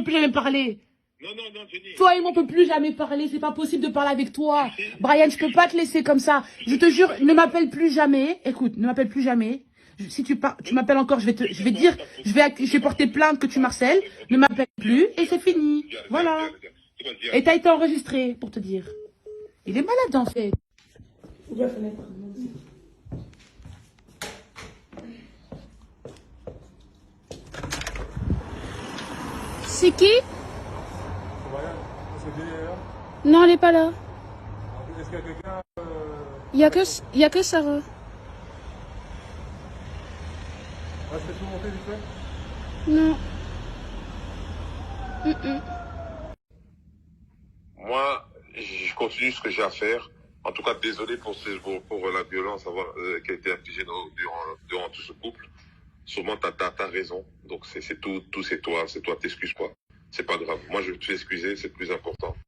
plus jamais parler. Non, Jenny. Toi et moi, on peut plus jamais parler. C'est pas possible de parler avec toi. Brian, je peux pas te laisser comme ça. Je te jure, ne m'appelle plus jamais. Écoute, ne m'appelle plus jamais. Si tu m'appelles encore, je vais porter plainte que tu marcelles. Ne m'appelle plus et c'est fini. Voilà. Et t'as été enregistré, pour te dire. Il est malade, en fait. Ouvre la fenêtre. C'est qui? Non, elle n'est pas là. Est-ce qu'il y a quelqu'un Il y a que Sarah. Est-ce que tu peux monter vite fait? Non. Moi, je continue ce que j'ai à faire. En tout cas, désolé pour la violence qui a été infligée durant tout ce couple. Sûrement, t'as raison. Donc, c'est tout, c'est toi, t'excuses pas. C'est pas grave. Moi, je vais t'excuser, c'est le plus important.